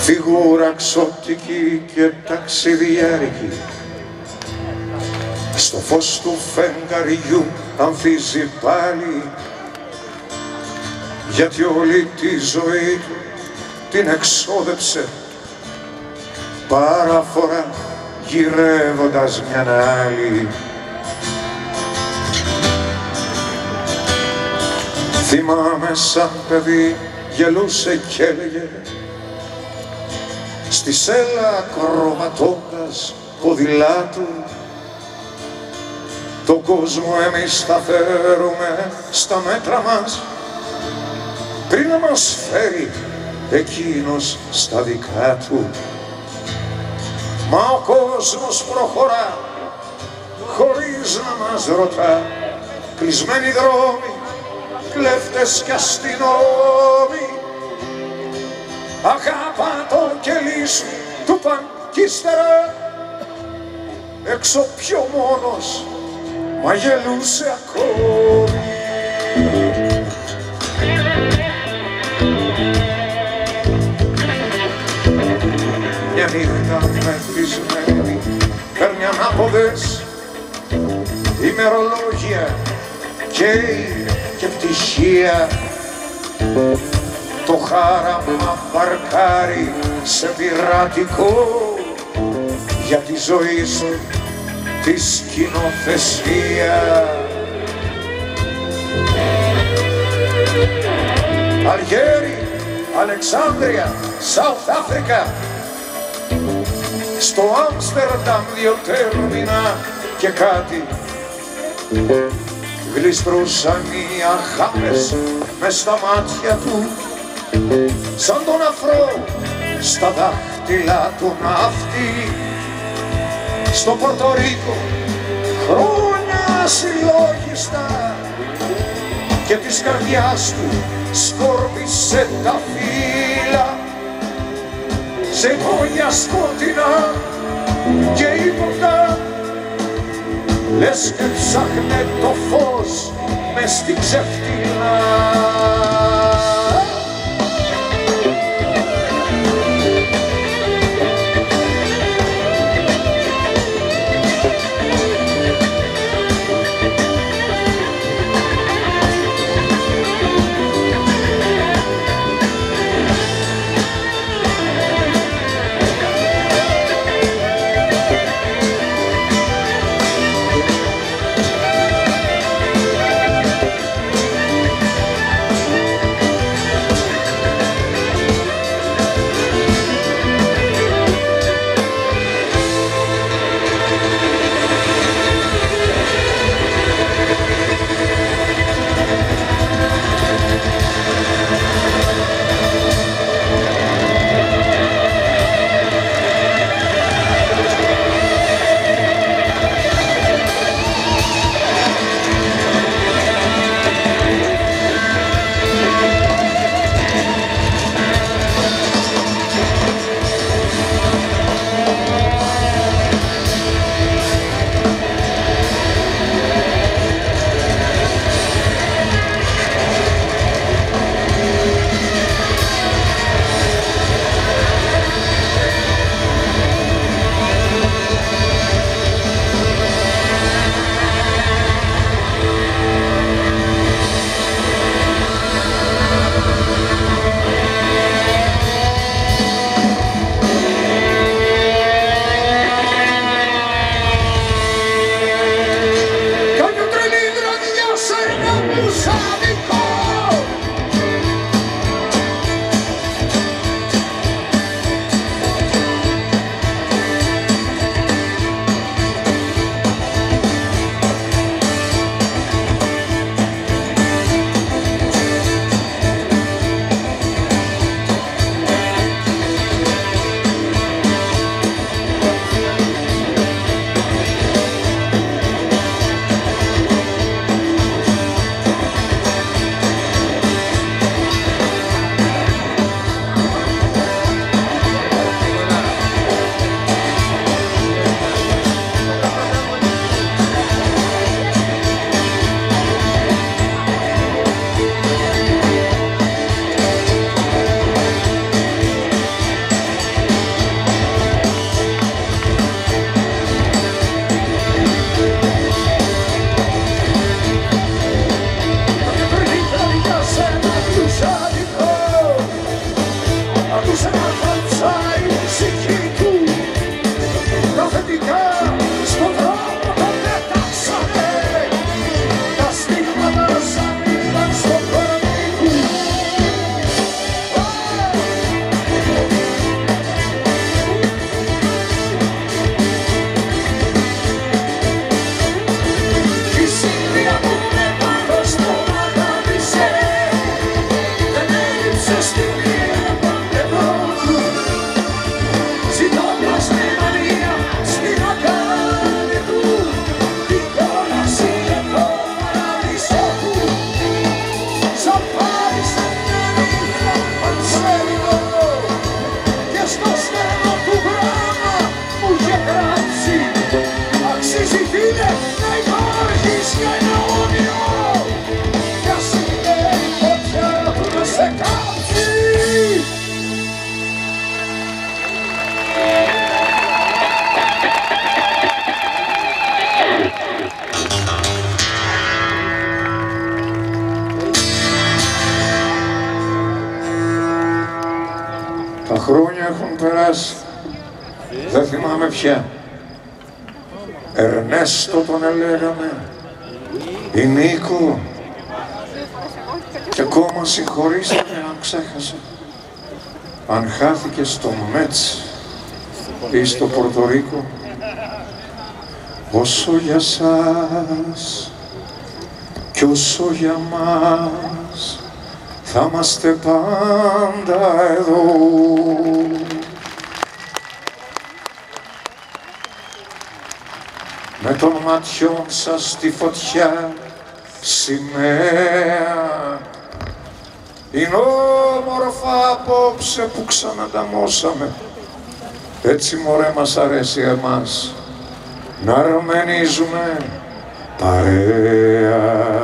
Φιγούρα ξωτική και ταξιδιάρικη, στο φως του φεγγαριού ανθίζει πάλι, γιατί όλη τη ζωή του την εξόδεψε παράφορα γυρεύοντας μιαν άλλη. Θυμάμαι σαν παιδί γελούσε κι έλεγε στη σέλα ακροβατώντας ποδηλάτου, τον κόσμο εμείς θα φέρουμε στα μέτρα μας πριν να μας φέρει εκείνος στα δικά του. Μα ο κόσμος προχωρά χωρίς να μας ρωτά, κλεισμένοι δρόμοι, κλέφτες κι αστυνόμοι. Αγάπα το κελί σου του παν κι ύστερα έξω πιο μόνος μα γελούσε ακόμη. Μια νύχτα μεθυσμένη παίρνει ανάποδες ημερολόγια και πτυχία. Το χάραμα παρκάρει σε πειρατικό για τη ζωή σου τη σκηνοθεσία. Αλγέρι, Αλεξάνδρεια, Σάουθ Αφρικα, στο Άμστερνταμ 2 τέρμινα και κάτι γλιστρούσαν οι αχάμες μες στα μάτια του, σαν τον αφρό στα δάχτυλα του ναύτη. Στο Πορτορίκο χρόνια συλλόγιστα και της καρδιάς του σκόρπισε τα φύλλα σε υπόγεια σκότεινα και ύποπτα, λες και ψάχνε το φως μες στην ξεφτύλα. χρόνια έχουν περάσει, δεν θυμάμαι πια. Ερνέστο τον έλεγαμε, η Νίκο, και ακόμα συγχωρήσαμε αν ξέχασε. Αν χάθηκε στο Μέτς ή στο Πορτορίκο, όσο για σας κι όσο για μας, θα είμαστε πάντα εδώ. Με των ματιών σας στη φωτιά σημαία, είναι όμορφα απόψε που ξανανταμώσαμε. Έτσι μωρέ μας αρέσει εμάς να αρμενίζουμε παρέα.